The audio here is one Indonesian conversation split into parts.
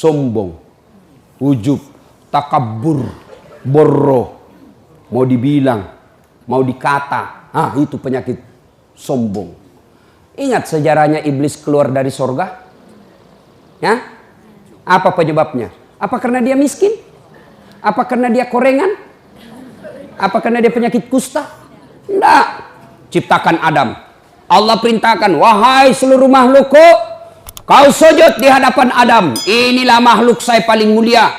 sombong, ujub, takabur, borro, mau dibilang, mau dikata, itu penyakit sombong. Ingat sejarahnya iblis keluar dari sorga? Ya? Apa penyebabnya? Apa karena dia miskin? Apa karena dia korengan? Apa karena dia penyakit kusta? Tidak. Ciptakan Adam. Allah perintahkan, wahai seluruh makhlukku, kau sujud di hadapan Adam. Inilah makhluk saya paling mulia.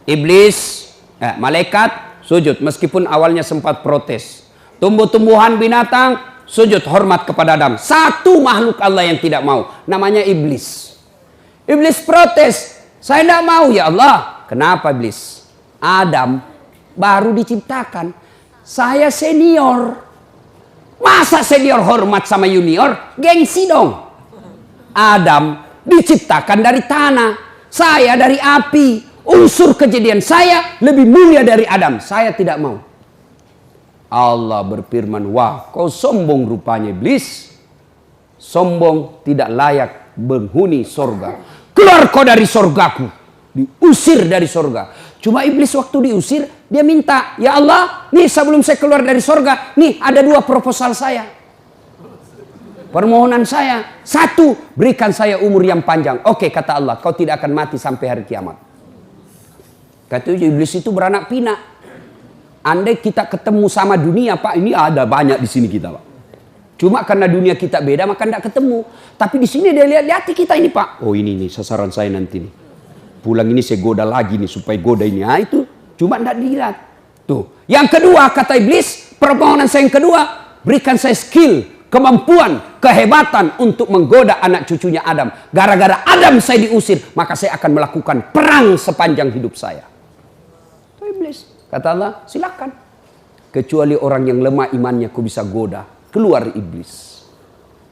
Iblis, malaikat sujud meskipun awalnya sempat protes. Tumbuh-tumbuhan, binatang sujud hormat kepada Adam. Satu makhluk Allah yang tidak mau, namanya iblis. Iblis protes, saya tidak mau ya Allah. Kenapa iblis? Adam baru diciptakan, saya senior. Masa senior hormat sama junior? Gengsi dong. Adam diciptakan dari tanah, saya dari api. Unsur kejadian saya lebih mulia dari Adam. Saya tidak mau. Allah berfirman, wah kau sombong rupanya iblis. Sombong, tidak layak menghuni sorga. Keluar kau dari sorgaku. Diusir dari sorga. Cuma iblis waktu diusir, dia minta, ya Allah, nih sebelum saya keluar dari sorga, nih ada 2 proposal saya. Permohonan saya, 1, berikan saya umur yang panjang. Oke, kata Allah, kau tidak akan mati sampai hari kiamat. Kata iblis itu beranak pinak. Andai kita ketemu sama dunia, Pak, ini ada banyak di sini kita, Pak. Cuma karena dunia kita beda, maka tidak ketemu. Tapi di sini dia lihat kita ini, Pak. Oh ini nih sasaran saya nanti nih. Pulang ini saya goda lagi nih supaya goda ini. Nah itu cuma tidak dilihat. Tuh. Yang kedua kata iblis, permohonan saya yang kedua, berikan saya skill, kemampuan, kehebatan untuk menggoda anak cucunya Adam. Gara-gara Adam saya diusir, maka saya akan melakukan perang sepanjang hidup saya. Itu iblis. Kata Allah, silakan. Kecuali orang yang lemah imannya kau bisa goda. Keluar iblis.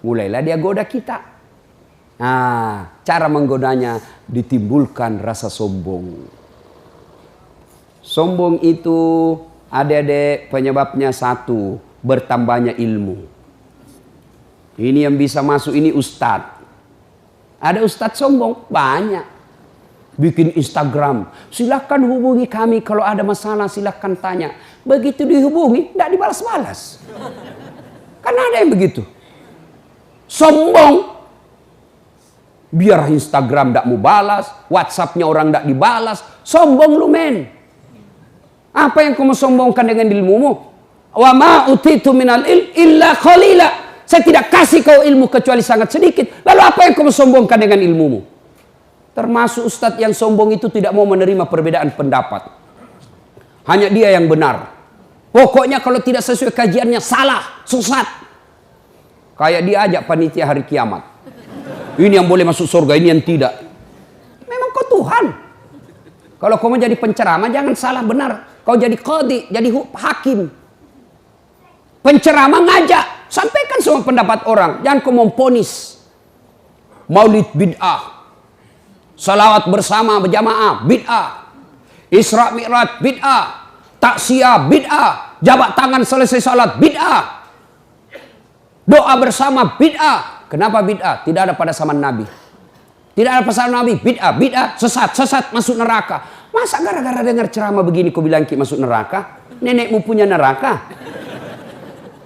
Mulailah dia goda kita. Nah, cara menggodanya ditimbulkan rasa sombong. Sombong itu adik-adik penyebabnya 1, bertambahnya ilmu. Ini yang bisa masuk ini ustadz. Ada ustadz sombong? Banyak. Bikin Instagram. Silakan hubungi kami kalau ada masalah silakan tanya. Begitu dihubungi, tidak dibalas-balas. Karena ada yang begitu. Sombong. Biar Instagram tidak mau balas, WhatsAppnya orang tidak dibalas, sombong lu men. Apa yang kamu sombongkan dengan ilmumu? Wa ma utitu minal illa qalila. Saya tidak kasih kau ilmu kecuali sangat sedikit. Lalu apa yang kamu sombongkan dengan ilmumu? Termasuk ustadz yang sombong itu tidak mau menerima perbedaan pendapat. Hanya dia yang benar. Pokoknya kalau tidak sesuai kajiannya salah, sesat. Kayak dia ajak panitia hari kiamat. Ini yang boleh masuk surga, ini yang tidak. Memang kau Tuhan. Kalau kau mau jadi penceramah, jangan salah benar. Kau jadi qadhi, jadi hakim. Penceramah ngajak, sampaikan semua pendapat orang. Jangan kau memponis. Maulid bid'ah. Salawat bersama berjamaah bid'ah. Isra Mi'raj bid'ah. Taksiyah bid'ah. Jabat tangan selesai salat bid'ah. Doa bersama bid'ah. Kenapa bid'ah? Tidak ada pada zaman Nabi. Tidak ada pada zaman Nabi. Bid'ah, sesat masuk neraka. Masa gara-gara dengar ceramah begini kau bilang kita masuk neraka? Nenekmu punya neraka?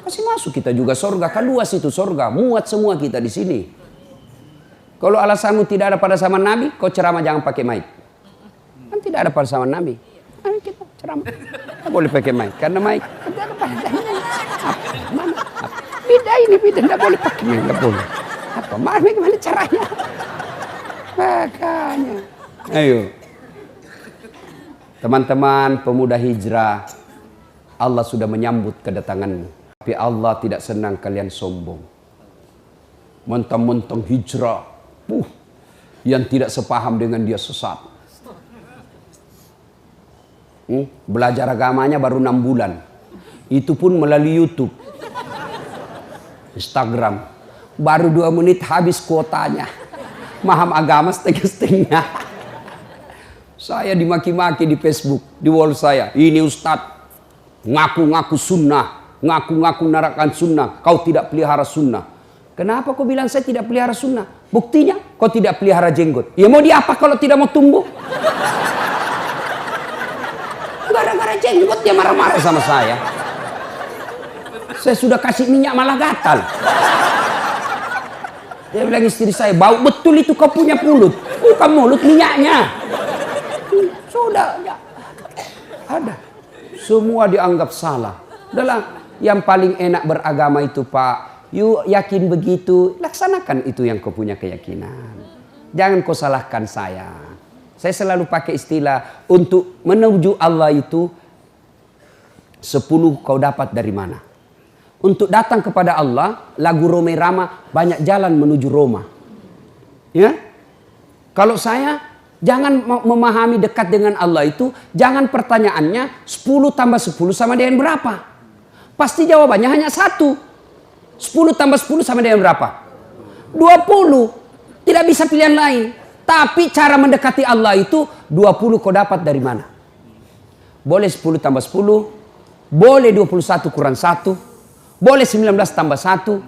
Masih masuk kita juga sorga. Kan luas itu sorga. Muat semua kita di sini. Kalau alasanmu tidak ada pada zaman Nabi, kau ceramah jangan pakai mic. Kan tidak ada pada zaman Nabi. Ayo kita ceramah. Tidak boleh pakai mic. Karena mic tidak ada pada zaman Nabi. Mana? Beda ini, beda. Tidak boleh pakai mic. Tidak boleh. Apa? Mana caranya? Makanya. Ayo. Teman-teman pemuda hijrah. Allah sudah menyambut kedatanganmu. Tapi Allah tidak senang kalian sombong. Mentang-mentang hijrah. Yang tidak sepaham dengan dia sesat. Belajar agamanya baru 6 bulan. Itu pun melalui YouTube. Instagram. Baru 2 menit habis kuotanya. Paham agama setengah-setengah. Saya dimaki-maki di Facebook. Di wall saya. Ini Ustadz. Ngaku-ngaku sunnah. Ngaku-ngaku narakan sunnah. Kau tidak pelihara sunnah. Kenapa kau bilang saya tidak pelihara sunnah? Buktinya kau tidak pelihara jenggot. Ya mau diapa kalau tidak mau tumbuh? Gara-gara jenggot dia marah-marah sama saya. Saya sudah kasih minyak malah gatal. Dia bilang istri saya, bau betul itu kau punya mulut. Bukan mulut, minyaknya. Sudah, ya. Ada. Semua dianggap salah. Adalah yang paling enak beragama itu Pak. Yuk yakin begitu, laksanakan itu yang kau punya keyakinan. Jangan kau salahkan saya. Saya selalu pakai istilah untuk menuju Allah itu 10 kau dapat dari mana? Untuk datang kepada Allah, lagu Roma Irama, banyak jalan menuju Roma. Ya? Kalau saya, jangan memahami dekat dengan Allah itu, jangan pertanyaannya 10 tambah 10 sama dengan berapa? Pasti jawabannya hanya 1. 10 tambah 10 sama dengan berapa? 20. Tidak bisa pilihan lain. Tapi cara mendekati Allah itu 20 kau dapat dari mana? Boleh 10 tambah 10, boleh 21 kurang 1, boleh 19 tambah 1,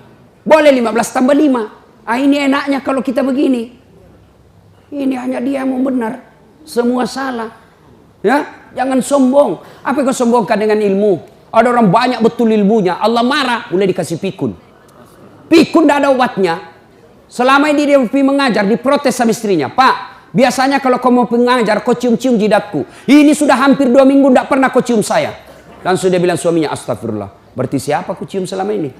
boleh 15 tambah 5. Ah, ini enaknya kalau kita begini. Ini hanya dia yang mau benar, semua salah. Ya, jangan sombong. Apa yang kau sombongkan dengan ilmu? Ada orang banyak betul ilmunya, Allah marah, mulai dikasih pikun. Pikun tidak ada obatnya. Selama ini dia mengajar, diprotes sama istrinya. Pak, biasanya kalau kau mau mengajar, kau cium-cium jidatku. Ini sudah hampir 2 minggu tidak pernah kau cium saya. Langsung dia bilang suaminya, astagfirullah. Berarti siapa aku cium selama ini?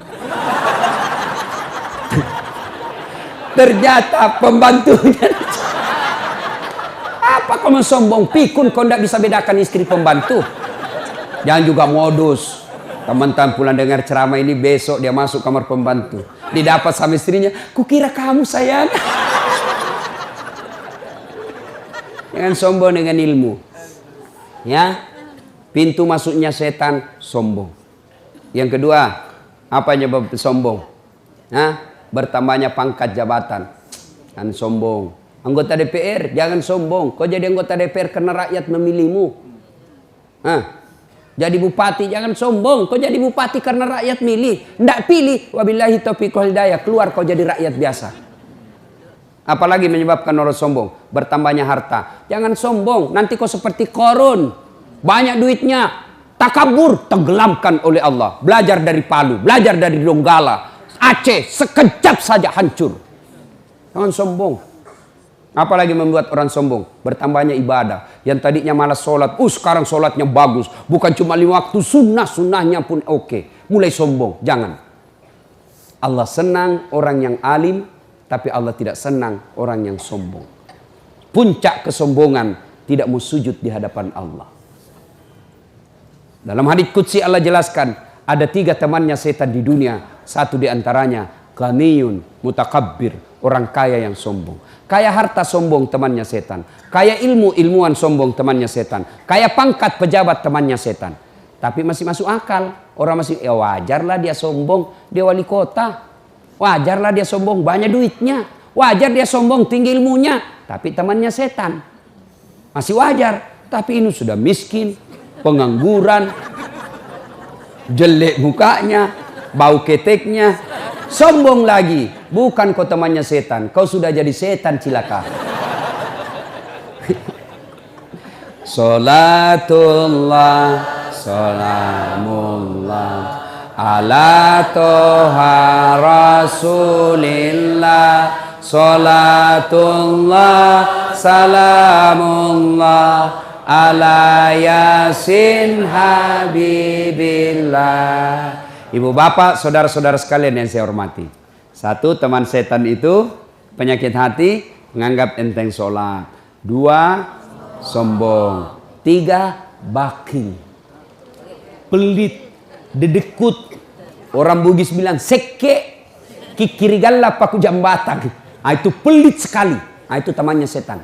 Ternyata pembantunya. Apa kau mensombong? Pikun kau tidak bisa bedakan istri pembantu. Jangan juga modus. Teman-teman pulang dengar ceramah ini, besok dia masuk kamar pembantu. Didapat sama istrinya, kukira kamu sayang. Jangan sombong dengan ilmu. Ya, pintu masuknya setan sombong. Yang kedua, apa penyebab sombong? Bertambahnya pangkat jabatan. Kan sombong. Anggota DPR, jangan sombong. Kau jadi anggota DPR karena rakyat memilihmu. Jadi bupati, jangan sombong. Kau jadi bupati karena rakyat milih. Tidak pilih, wabillahi taufiq wal hidayah. Keluar kau jadi rakyat biasa. Apalagi menyebabkan orang sombong? Bertambahnya harta. Jangan sombong, nanti kau seperti Qarun. Banyak duitnya. Takabur, tenggelamkan oleh Allah. Belajar dari Palu, belajar dari Donggala, Aceh, sekejap saja hancur. Jangan sombong. Apalagi membuat orang sombong? Bertambahnya ibadah. Yang tadinya malas sholat, sekarang sholatnya bagus. Bukan cuma 5 waktu, sunnahnya pun oke. Mulai sombong, jangan. Allah senang orang yang alim, tapi Allah tidak senang orang yang sombong. Puncak kesombongan, tidak mau sujud di hadapan Allah. Dalam hadits qudsi Allah jelaskan, ada 3 temannya setan di dunia. Satu di antaranya, ghaniyun mutakabbir, orang kaya yang sombong. Kaya harta sombong temannya setan. Kaya ilmu, ilmuwan sombong temannya setan. Kaya pangkat pejabat temannya setan. Tapi masih masuk akal. Orang masih, ya wajarlah dia sombong, dia wali kota. Wajarlah dia sombong, banyak duitnya. Wajar dia sombong, tinggi ilmunya. Tapi temannya setan. Masih wajar. Tapi ini sudah miskin, pengangguran, jelek mukanya, bau keteknya, sombong lagi. Bukan kau temannya setan, kau sudah jadi setan cilaka. Salatullah, salamullah ala toha rasulillah. Salatullah, salamullah ala yasin habibillah. Ibu bapak, saudara-saudara sekalian yang saya hormati. 1, teman setan itu penyakit hati, menganggap enteng sholat. 2, sombong. 3, bakil, pelit, dedekut. Orang Bugis bilang seke kikirigalla paku jambatan. Itu pelit sekali. Itu temannya setan.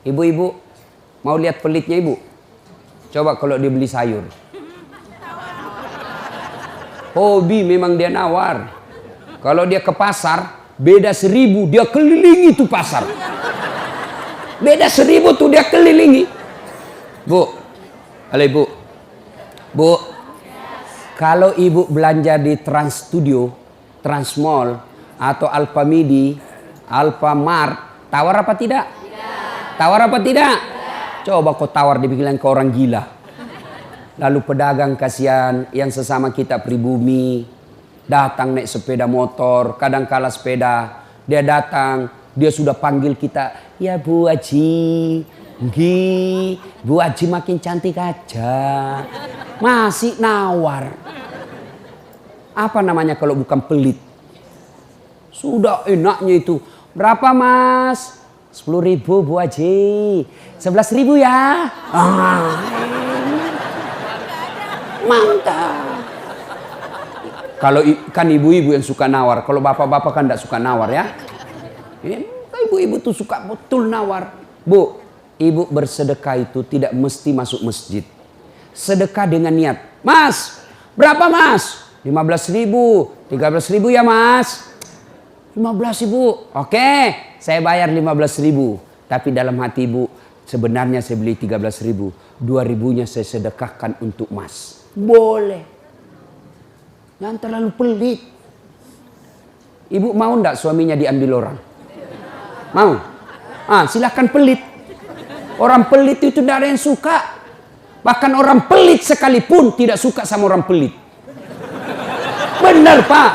Ibu-ibu mau lihat pelitnya ibu? Coba kalau dia beli sayur. Hobi memang dia nawar. Kalau dia ke pasar, beda 1000, dia kelilingi tuh pasar. Beda 1000 tuh dia kelilingi. Bu, halo ibu. Bu, kalau ibu belanja di Trans Studio, Transmall atau Alfamidi, Alfamart, tawar apa tidak? Tawar apa tidak? Coba kau tawar, dibilang kau orang gila. Lalu pedagang kasihan yang sesama kita pribumi datang naik sepeda motor, kadang kala sepeda, dia datang, dia sudah panggil kita, ya Bu Haji, Bu Haji makin cantik aja, masih nawar. Apa namanya kalau bukan pelit? Sudah enaknya itu, berapa Mas? 10.000 Bu Haji, 11.000 ya. Mantap. Kalau kan ibu-ibu yang suka nawar, kalau bapak-bapak kan tidak suka nawar ya. Ibu-ibu tuh suka betul nawar. Bu, ibu bersedekah itu tidak mesti masuk masjid. Sedekah dengan niat. Mas, berapa Mas? 15.000, 13.000 ya Mas. 15.000, oke, saya bayar 15.000. Tapi dalam hati ibu, sebenarnya saya beli 13.000, 2.000-nya saya sedekahkan untuk Mas. Boleh. Jangan terlalu pelit. Ibu mau ndak suaminya diambil orang? Mau? Silahkan pelit. Orang pelit itu tidak ada yang suka. Bahkan orang pelit sekalipun tidak suka sama orang pelit. Benar Pak.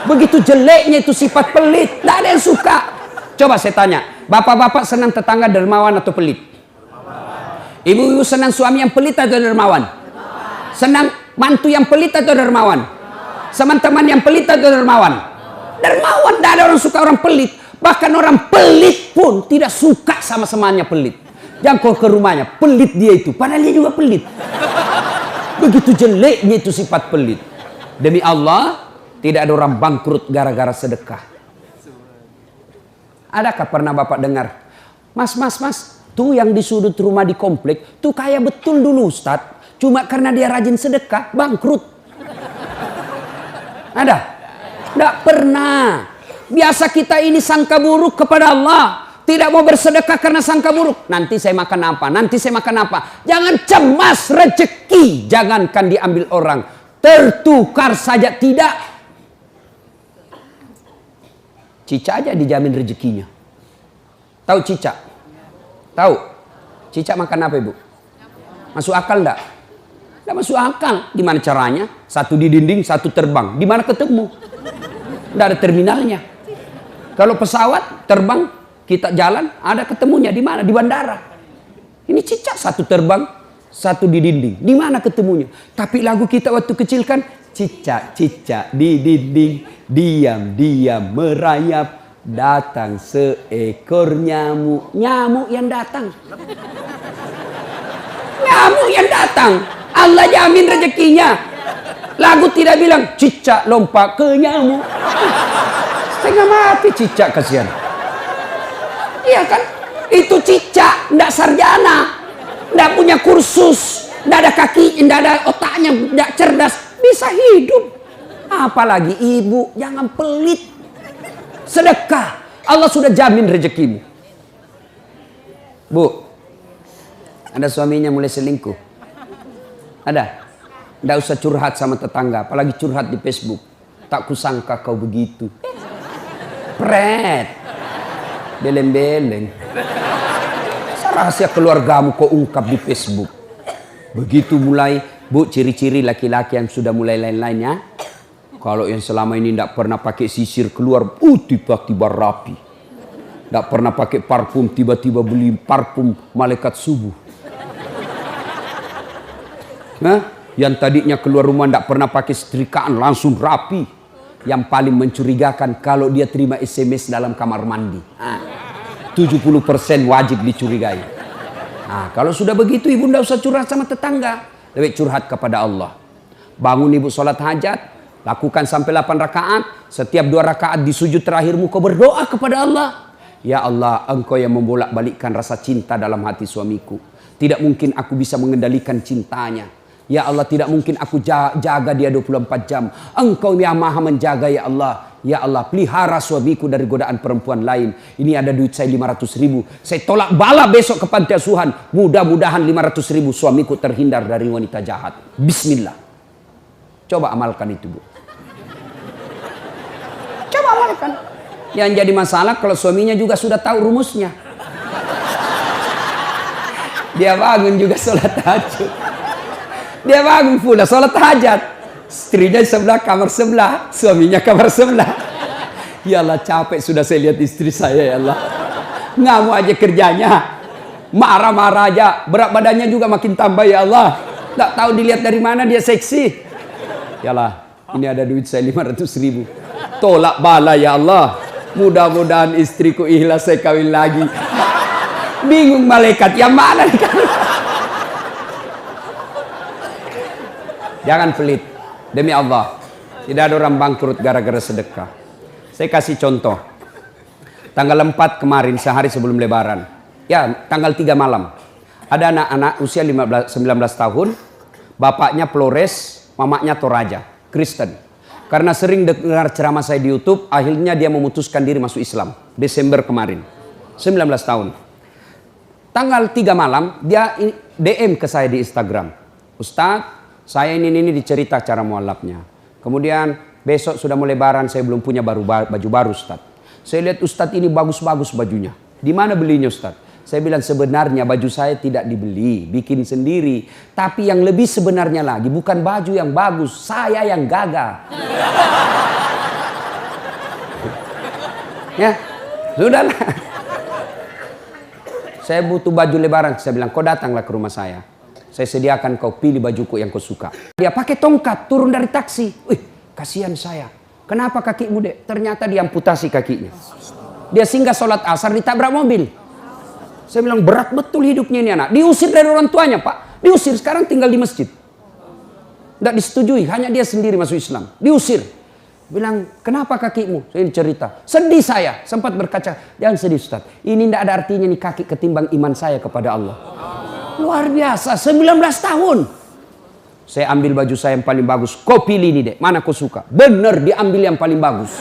Begitu jeleknya itu sifat pelit, tidak ada yang suka. Coba saya tanya, bapak-bapak senang tetangga dermawan atau pelit? Ibu-ibu senang suami yang pelit atau dermawan? Senang mantu yang pelit atau dermawan? Teman-teman yang pelit atau dermawan? Dermawan, tidak ada orang suka orang pelit. Bahkan orang pelit pun tidak suka sama semuanya pelit. Jangan kau ke rumahnya, pelit dia itu. Padahal dia juga pelit. Begitu jeleknya itu sifat pelit. Demi Allah, tidak ada orang bangkrut gara-gara sedekah. Adakah pernah Bapak dengar, Mas, tuh yang di sudut rumah di komplek, tuh kaya betul dulu Ustadz. Cuma karena dia rajin sedekah, bangkrut. Ada? Tidak pernah. Biasa kita ini sangka buruk kepada Allah. Tidak mau bersedekah karena sangka buruk. Nanti saya makan apa? Nanti saya makan apa? Jangan cemas rezeki. Jangankan diambil orang. Tertukar saja tidak. Cicak aja dijamin rezekinya. Tahu cicak? Tahu? Cicak makan apa Ibu? Masuk akal enggak? Tidak masuk akal. Gimana caranya? Satu di dinding, satu terbang. Di mana ketemu? Tidak ada terminalnya. Kalau pesawat terbang, kita jalan, ada ketemunya di mana? Di bandara. Ini cicak, satu terbang, satu di dinding. Di mana ketemunya? Tapi lagu kita waktu kecil kan, cicak-cicak di dinding, diam-diam merayap, datang seekor nyamuk. Nyamuk yang datang. Nyamuk yang datang. Allah jamin rezekinya. Lagu tidak bilang cicak lompat ke nyamuk. Setengah mati cicak, kasihan. Iya kan? Itu cicak, tidak sarjana, tidak punya kursus, tidak ada kaki, tidak ada otaknya, tidak cerdas, bisa hidup. Apalagi ibu, jangan pelit. Sedekah, Allah sudah jamin rezekimu. Bu, ada suaminya mulai selingkuh. Ada? Tidak usah curhat sama tetangga, apalagi curhat di Facebook. Tak kusangka kau begitu. Pret. Beleng-beleng. Rahasia keluargamu kau ungkap di Facebook. Begitu mulai, Bu, ciri-ciri laki-laki yang sudah mulai lain-lainnya. Kalau yang selama ini tidak pernah pakai sisir keluar, tiba-tiba rapi. Tidak pernah pakai parfum, tiba-tiba beli parfum malaikat subuh. Yang tadinya keluar rumah tidak pernah pakai setrikaan, langsung rapi. Yang paling mencurigakan kalau dia terima SMS dalam kamar mandi. 70% wajib dicurigai. Kalau sudah begitu ibu tidak usah curhat sama tetangga. Lebih curhat kepada Allah. Bangun ibu sholat hajat. Lakukan sampai 8 rakaat. Setiap 2 rakaat di sujud terakhirmu kau berdoa kepada Allah. Ya Allah, engkau yang membolak-balikkan rasa cinta dalam hati suamiku. Tidak mungkin aku bisa mengendalikan cintanya. Ya Allah, tidak mungkin aku jaga dia 24 jam. Engkau yang maha menjaga ya Allah. Ya Allah, pelihara suamiku dari godaan perempuan lain. Ini ada duit saya 500.000. Saya tolak bala besok ke panti asuhan. Mudah-mudahan 500.000 suamiku terhindar dari wanita jahat. Bismillah. Coba amalkan itu, Bu. selesaikan. Yang jadi masalah kalau suaminya juga sudah tahu rumusnya. Dia bangun juga sholat tahajud. Dia bangun pula sholat hajat. Istrinya sebelah, kamar sebelah. Suaminya kamar sebelah. Ya Allah, capek sudah saya lihat istri saya, ya Allah. Ngamuk aja kerjanya. Marah-marah aja. Berat badannya juga makin tambah, ya Allah. Nggak tahu dilihat dari mana dia seksi. Ya Allah, ini ada duit saya 500.000. Tolak bala, ya Allah. Mudah-mudahan istriku ikhlas saya kawin lagi. Bingung malaikat yang mana nih? Jangan pelit. Demi Allah, tidak ada orang bangkrut gara-gara sedekah. Saya kasih contoh. Tanggal 4 kemarin, sehari sebelum lebaran. Ya, tanggal 3 malam. Ada anak-anak usia 19 tahun. Bapaknya Flores, mamanya Toraja, Kristen. Karena sering dengar ceramah saya di YouTube, akhirnya dia memutuskan diri masuk Islam. Desember kemarin. 19 tahun. Tanggal 3 malam, dia DM ke saya di Instagram. Ustadz, saya ini dicerita cara mualafnya. Kemudian besok sudah mau lebaran, saya belum punya baju baru, Ustadz. Saya lihat Ustadz ini bagus-bagus bajunya. Di mana belinya, Ustadz? Saya bilang sebenarnya baju saya tidak dibeli, bikin sendiri. Tapi yang lebih sebenarnya lagi, bukan baju yang bagus, saya yang gagah. Ya, sudahlah. Saya butuh baju lebaran. Saya bilang, kau datanglah ke rumah saya. Saya sediakan kau pilih bajuku yang kau suka. Dia pakai tongkat, turun dari taksi. Wih, kasihan saya. Kenapa kakimu, Dek? Ternyata diamputasi kakinya. Dia singgah sholat asar, ditabrak mobil. Saya bilang, berat betul hidupnya ini anak. Diusir dari orang tuanya, Pak. Diusir, sekarang tinggal di masjid. Tidak disetujui, hanya dia sendiri masuk Islam. Diusir. Bilang, kenapa kakimu? Saya cerita. Sedih saya, sempat berkaca. Jangan sedih, Ustaz. Ini tidak ada artinya nih kaki ketimbang iman saya kepada Allah. Luar biasa, 19 tahun. Saya ambil baju saya yang paling bagus. Kau pilih ini, Dek. Mana kau suka? Bener, diambil yang paling bagus.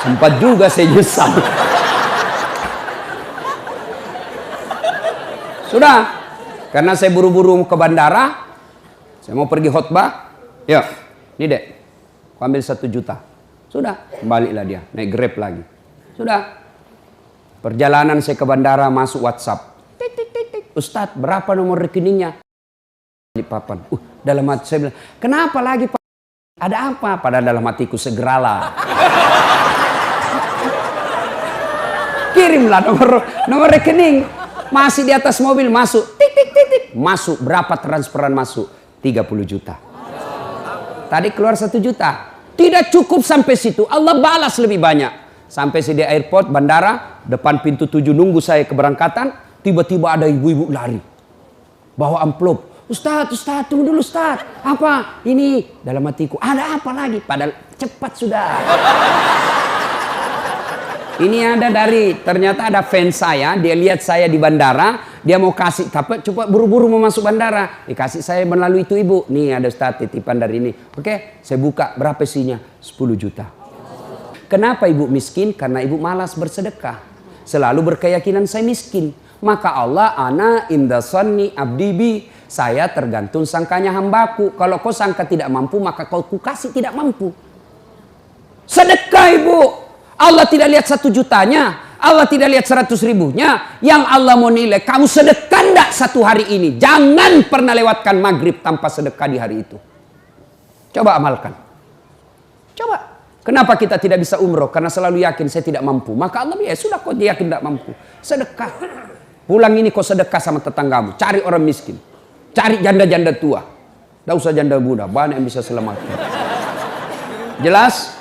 Sempat juga saya nyesal. Sudah, karena saya buru-buru ke bandara, saya mau pergi khutbah. Ya, ini Dek, aku ambil 1 juta. Sudah, kembalilah dia, naik Grab lagi. Sudah, perjalanan saya ke bandara, masuk WhatsApp. Tik, tik, tik, tik. Ustadz, berapa nomor rekeningnya? Di papan. Dalam hati saya bilang, kenapa lagi Pak? Ada apa? Padahal dalam hatiku, segeralah. Kirimlah nomor rekening. Masih di atas mobil, masuk. Tik, tik, tik, tik. Masuk, berapa transferan masuk? 30 juta. Tadi keluar 1 juta. Tidak cukup sampai situ. Allah balas lebih banyak. Sampai di airport, bandara, depan pintu 7 nunggu saya keberangkatan. Tiba-tiba ada ibu-ibu lari. Bawa amplop. Ustadz, tunggu dulu Ustadz. Apa? Ini dalam hatiku. Ada apa lagi? Padahal cepat sudah. Ini ada ternyata ada fans saya, dia lihat saya di bandara, dia mau kasih, tapi coba buru-buru mau masuk bandara, dikasih saya melalui itu ibu, nih ada Ustadz titipan dari ini, oke, saya buka, berapa isinya? 10 juta. Kenapa ibu miskin? Karena ibu malas bersedekah, selalu berkeyakinan saya miskin, maka Allah ana inda sanni abdibi, saya tergantung sangkanya hambaku, kalau kau sangka tidak mampu, maka kau kasih tidak mampu. Sedekah ibu. Allah tidak lihat 1 jutanya, Allah tidak lihat 100.000-nya. Yang Allah mau nilai, kamu sedekah enggak 1 hari ini? Jangan pernah lewatkan maghrib tanpa sedekah di hari itu. Coba amalkan. Coba. Kenapa kita tidak bisa umroh? Karena selalu yakin saya tidak mampu. Maka Allah, ya sudah kau yakin tidak mampu. Sedekah. Pulang ini kau sedekah sama tetanggamu. Cari orang miskin. Cari janda-janda tua. Tidak usah janda muda, banyak yang bisa selamatkan. Jelas?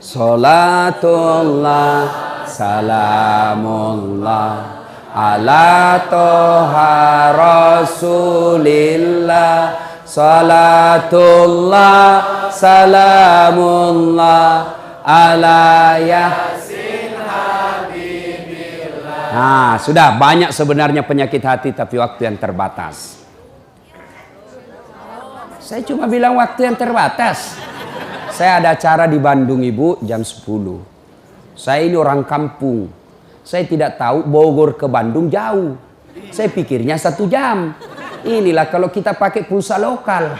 Salatullah, salamullah, ala toha rasulillah. Salatullah, salamullah, ala yasin habibillah. Nah, sudah banyak sebenarnya penyakit hati, tapi waktu yang terbatas. Saya cuma bilang waktu yang terbatas. Saya ada acara di Bandung ibu jam 10. Saya ini orang kampung. Saya tidak tahu Bogor ke Bandung jauh. Saya pikirnya 1 jam. Inilah kalau kita pakai pulsa lokal.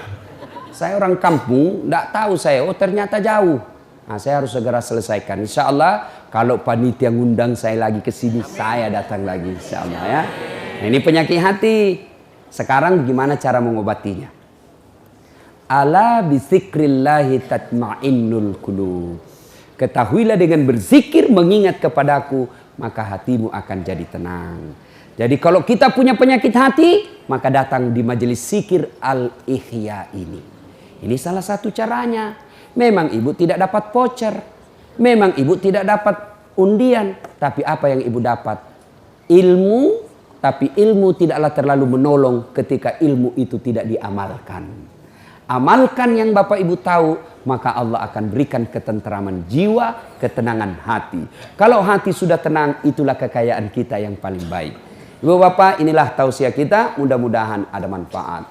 Saya orang kampung, tidak tahu saya. Oh ternyata jauh. Nah, saya harus segera selesaikan. Insya Allah kalau panitia ngundang saya lagi ke sini, saya datang lagi insya Allah ya. Nah, ini penyakit hati. Sekarang gimana cara mengobatinya? Ala bizikrillahi tatma'innul qulub. Ketahuilah dengan berzikir mengingat kepadaku, maka hatimu akan jadi tenang. Jadi kalau kita punya penyakit hati, maka datang di majelis zikir Al-Ihya ini. Ini salah satu caranya. Memang ibu tidak dapat voucher. Memang ibu tidak dapat undian. Tapi apa yang ibu dapat? Ilmu. Tapi ilmu tidaklah terlalu menolong ketika ilmu itu tidak diamalkan. Amalkan yang Bapak Ibu tahu, maka Allah akan berikan ketenteraman jiwa, ketenangan hati. Kalau hati sudah tenang, itulah kekayaan kita yang paling baik. Ibu Bapak, inilah tausiah kita, mudah-mudahan ada manfaat.